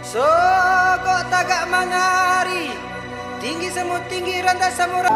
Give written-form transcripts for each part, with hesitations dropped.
So kok tagak mangari, tinggi semut tinggi rendah samurai.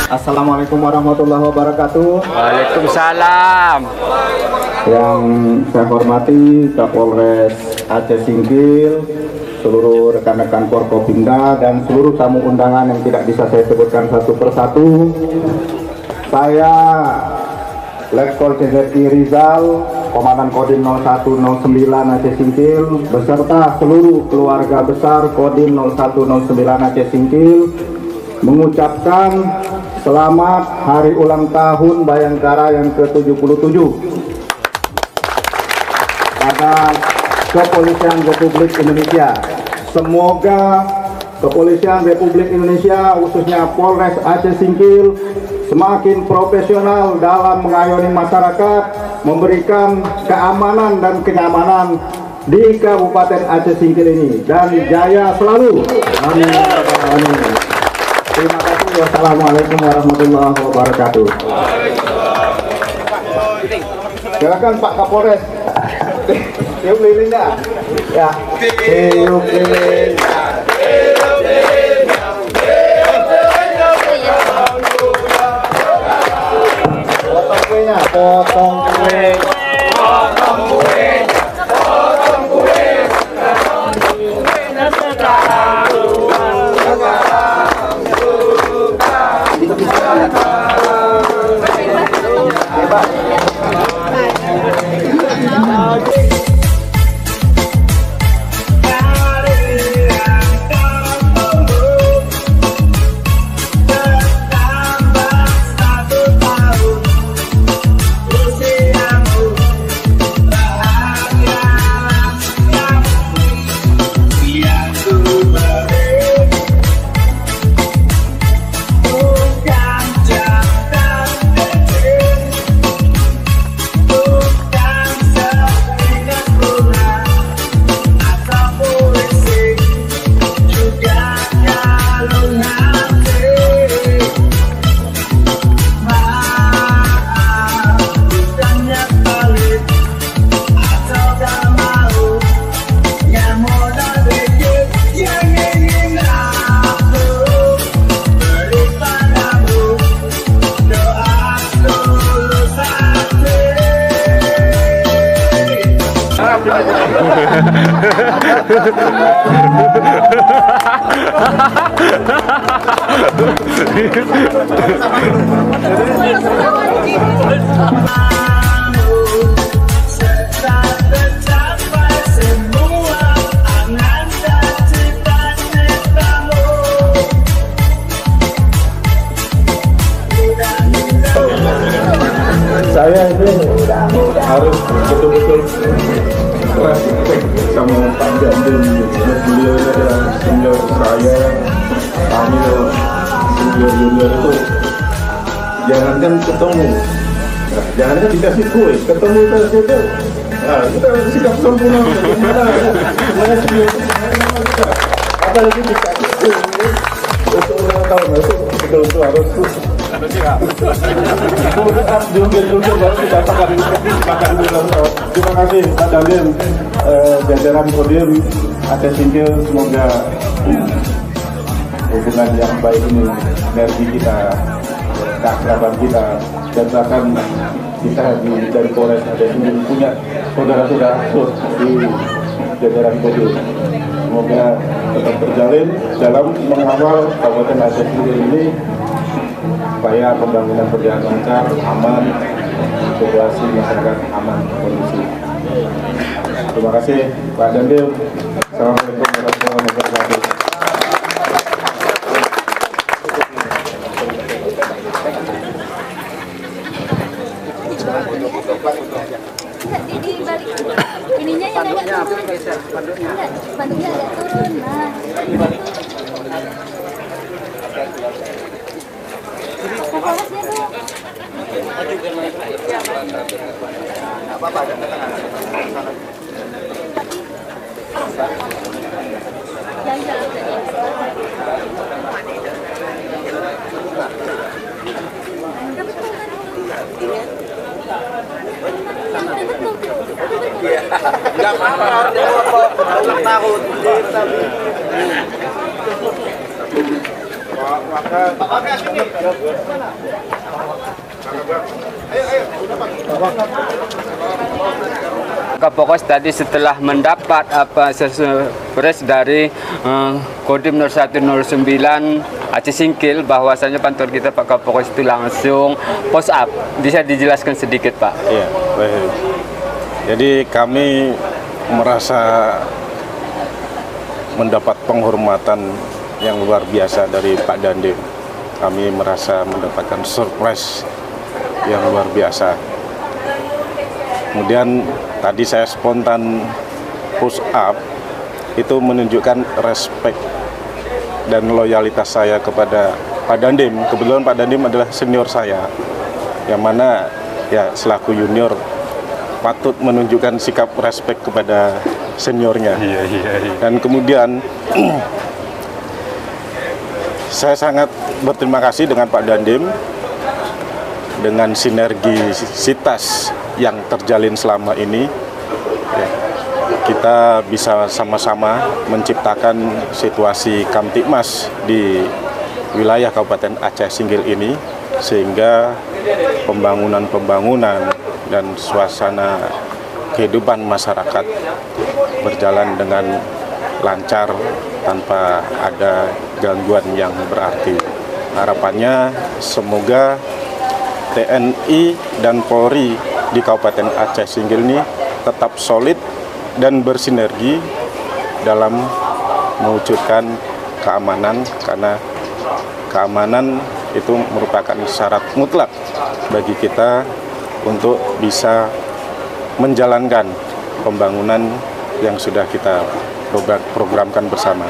Assalamualaikum warahmatullahi wabarakatuh. Waalaikumsalam. Yang saya hormati Kapolres Aceh Singkil, seluruh rekan-rekan Forkopimda dan seluruh tamu undangan yang tidak bisa saya sebutkan satu persatu. Saya Letkol CZI Rizal, Komandan Kodim 0109 Aceh Singkil beserta seluruh keluarga besar Kodim 0109 Aceh Singkil mengucapkan selamat hari ulang tahun Bayangkara yang ke-77 pada Kepolisian Republik Indonesia. Semoga Kepolisian Republik Indonesia, khususnya Polres Aceh Singkil, semakin profesional dalam mengayomi masyarakat, memberikan keamanan dan kenyamanan di Kabupaten Aceh Singkil ini, dan jaya selalu. Amin. Amin. Terima kasih. Wassalamualaikum warahmatullahi wabarakatuh. Silakan Pak Kapolres. Tiup lilinnya. Ya. Tiup lilinnya. Potong kuenya. Potong kue. Potong kue. Potong kue. respect sama Pak Dandim. Beliau adalah senior saya, kami junior itu jangankan ketemu, jangankan dikasih kue, ketemu saja. Nah, kita sikap sempurna, semuanya senior, apalagi dikasih kue untuk ulang tahun itu betul-betul harus siap. Tetap jungkir baru kita makan ulang tahun. Terima kasih Pak Dandim, jajaran podium Aceh Singkil, semoga hubungan yang baik ini, energi kita, keakraban kita, dan bahkan kita dari Polres Aceh Singkil punya saudara-saudara di jajaran podium. Semoga tetap berjalin dalam mengawal Kabupaten Aceh Singkil ini supaya pembangunan berjalan lancar, aman, situasi masyarakat aman, kondusif. Terima kasih Pak Dandim. Assalamualaikum warahmatullahi wabarakatuh. Ininya yang agak turun. Spanduknya agak turun. Nah. Fokusnya dong. Apa-apa, ada tengah. Enggak apa-apa, ulang tahun. Kapolres tadi setelah mendapat surprise dari Kodim 0109 Aceh Singkil, bahwasanya pantauan kita Pak Kapolres itu langsung post up. Bisa dijelaskan sedikit Pak? Iya, baik. Jadi kami merasa mendapat penghormatan yang luar biasa dari Pak Dandim. Kami merasa mendapatkan surprise yang luar biasa. Kemudian tadi saya spontan push up, itu menunjukkan respect dan loyalitas saya kepada Pak Dandim. Kebetulan Pak Dandim adalah senior saya, yang mana ya selaku junior patut menunjukkan sikap respect kepada seniornya. Dan kemudian saya sangat berterima kasih dengan Pak Dandim, dengan sinergisitas yang terjalin selama ini. Kita bisa sama-sama menciptakan situasi Kamtibmas di wilayah Kabupaten Aceh Singkil ini, sehingga pembangunan dan suasana kehidupan masyarakat berjalan dengan lancar tanpa ada gangguan yang berarti. Harapannya semoga TNI dan Polri di Kabupaten Aceh Singkil ini tetap solid dan bersinergi dalam mewujudkan keamanan, karena keamanan itu merupakan syarat mutlak bagi kita untuk bisa menjalankan pembangunan yang sudah kita programkan bersama.